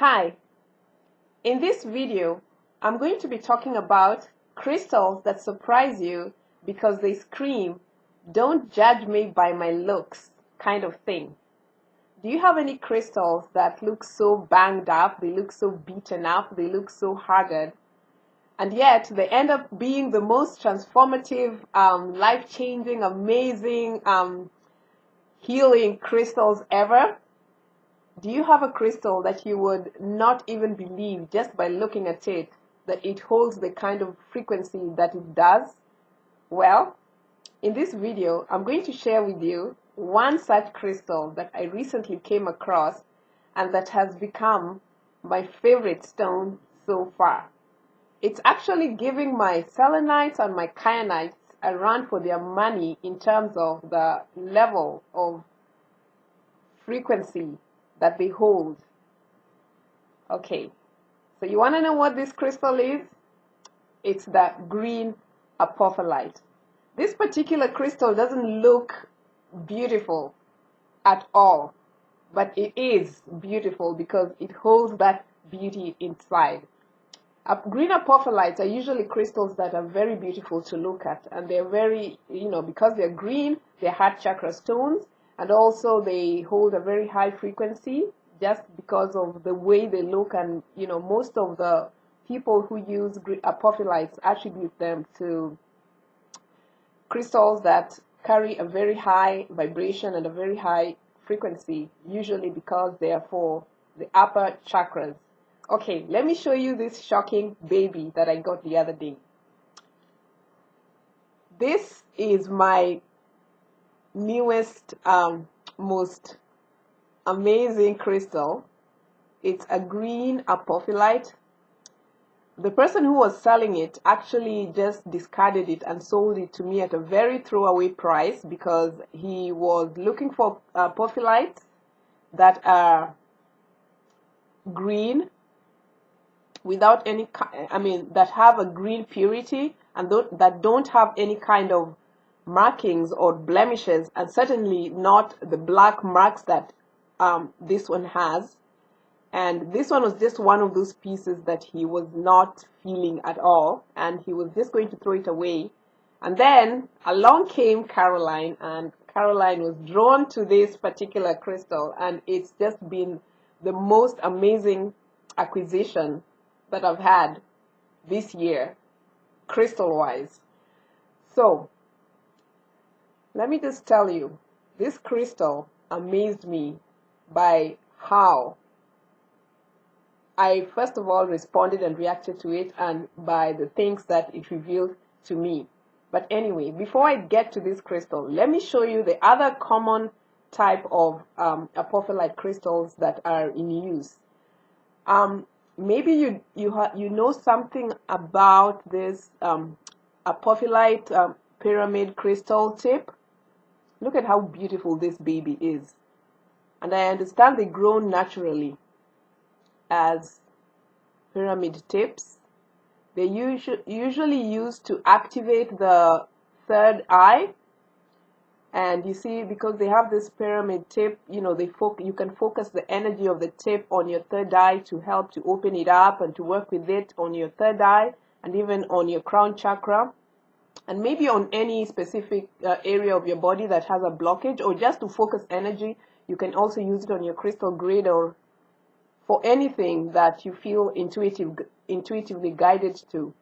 Hi, in this video, I'm going to be talking about crystals that surprise you because they scream, "Don't judge me by my looks," kind of thing. Do you have any crystals that look so banged up, they look so beaten up, they look so haggard, and yet they end up being the most transformative, life-changing, amazing, healing crystals ever? Do you have a crystal that you would not even believe just by looking at it that it holds the kind of frequency that it does? Well, in this video, I'm going to share with you one such crystal that I recently came across and that has become my favorite stone so far. It's actually giving my selenites and my kyanites a run for their money in terms of the level of frequency that they hold. Okay, so you want to know what this crystal is? It's the Green Apophyllite. This particular crystal doesn't look beautiful at all, but it is beautiful because it holds that beauty inside. Green apophyllites are usually crystals that are very beautiful to look at, and they're very, because they're green, they're heart chakra stones, and also they hold a very high frequency just because of the way they look. And most of the people who use apophyllites attribute them to crystals that carry a very high vibration and a very high frequency, usually because they are for the upper chakras. Okay, let me show you this shocking baby that I got the other day. This is my newest, most amazing crystal. It's a green apophyllite. The person who was selling it actually just discarded it and sold it to me at a very throwaway price because he was looking for apophylites that are green without any, that have a green purity and that don't have any kind of markings or blemishes, and certainly not the black marks that this one has. And this one was just one of those pieces that he was not feeling at all, and he was just going to throw it away. And then along came Caroline, and Caroline was drawn to this particular crystal, and it's just been the most amazing acquisition that I've had this year, crystal-wise. So, let me just tell you, this crystal amazed me by how I first of all responded and reacted to it, and by the things that it revealed to me. But anyway, before I get to this crystal, let me show you the other common type of apophyllite crystals that are in use. Maybe you know something about this apophyllite pyramid crystal tip. Look at how beautiful this baby is. And I understand they grow naturally as pyramid tips. They usually used to activate the third eye. And you see, because they have this pyramid tip, you can focus the energy of the tip on your third eye to help to open it up and to work with it on your third eye and even on your crown chakra, and maybe on any specific area of your body that has a blockage, or just to focus energy. You can also use it on your crystal grid, or for anything that you feel intuitively guided to.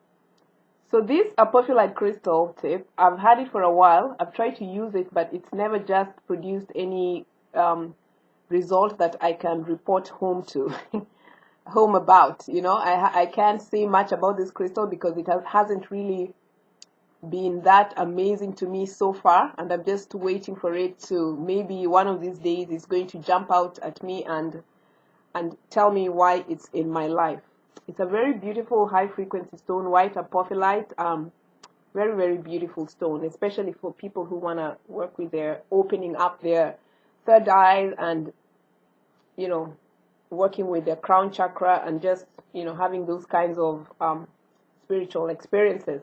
So this apophyllite crystal tip, I've had it for a while. I've tried to use it, but it's never just produced any result that I can report home about. I can't say much about this crystal because it hasn't really been that amazing to me so far, and I'm just waiting for it to, maybe one of these days it's going to jump out at me and tell me why it's in my life. It's a very beautiful high-frequency stone, white apophyllite. Very, very beautiful stone, especially for people who want to work with their opening up their third eye and, working with their crown chakra and just, having those kinds of spiritual experiences.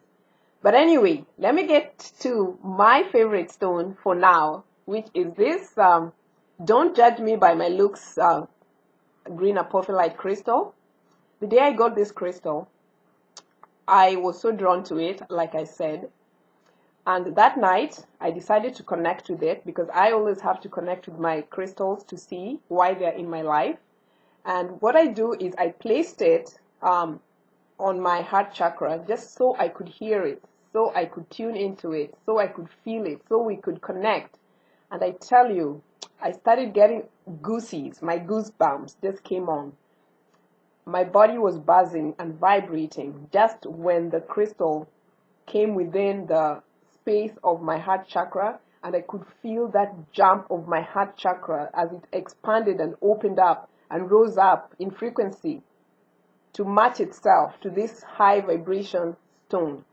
But anyway, let me get to my favorite stone for now, which is this Don't Judge Me by My Looks Green Apophyllite crystal. The day I got this crystal, I was so drawn to it, like I said. And that night, I decided to connect with it because I always have to connect with my crystals to see why they're in my life. And what I do is I placed it on my heart chakra just so I could hear it, so I could tune into it, so I could feel it, so we could connect. And I tell you, I started getting goosies. My goosebumps just came on. My body was buzzing and vibrating just when the crystal came within the space of my heart chakra, and I could feel that jump of my heart chakra as it expanded and opened up and rose up in frequency to match itself to this high vibration stone.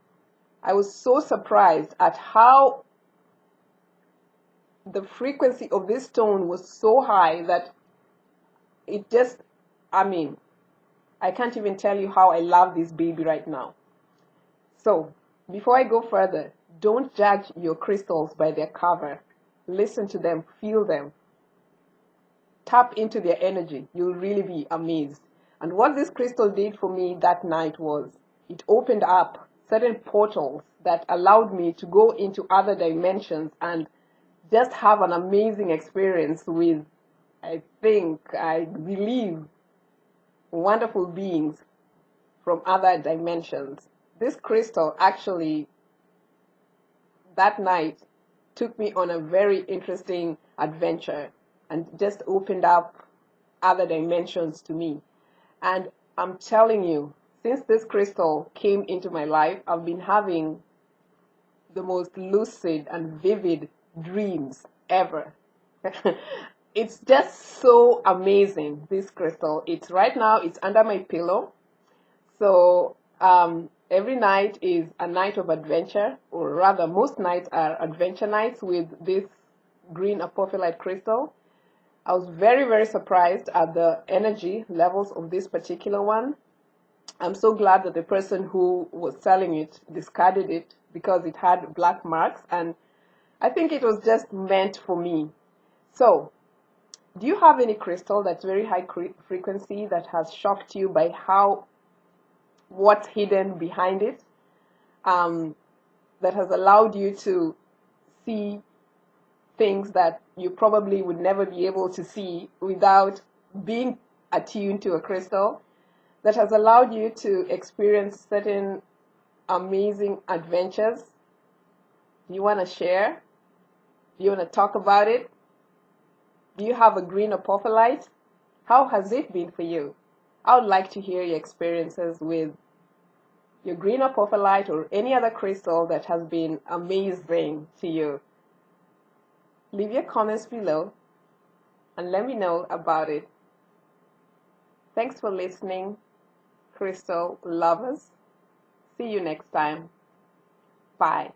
I was so surprised at how the frequency of this stone was so high that it just, I can't even tell you how I love this baby right now. So, before I go further, don't judge your crystals by their cover. Listen to them, feel them. Tap into their energy. You'll really be amazed. And what this crystal did for me that night was it opened up certain portals that allowed me to go into other dimensions and just have an amazing experience with, I believe, wonderful beings from other dimensions. This crystal actually, that night, took me on a very interesting adventure and just opened up other dimensions to me. And I'm telling you, since this crystal came into my life, I've been having the most lucid and vivid dreams ever. It's just so amazing, this crystal. It's right now, it's under my pillow. So every night is a night of adventure, or rather most nights are adventure nights with this Green Apophyllite crystal. I was very, very surprised at the energy levels of this particular one. I'm so glad that the person who was selling it discarded it because it had black marks, and I think it was just meant for me. So, do you have any crystal that's very high frequency that has shocked you by what's hidden behind it, that has allowed you to see things that you probably would never be able to see without being attuned to a crystal, that has allowed you to experience certain amazing adventures? Do you want to share? Do you want to talk about it? Do you have a Green Apophyllite? How has it been for you? I would like to hear your experiences with your Green Apophyllite or any other crystal that has been amazing to you. Leave your comments below and let me know about it. Thanks for listening, crystal lovers. See you next time. Bye.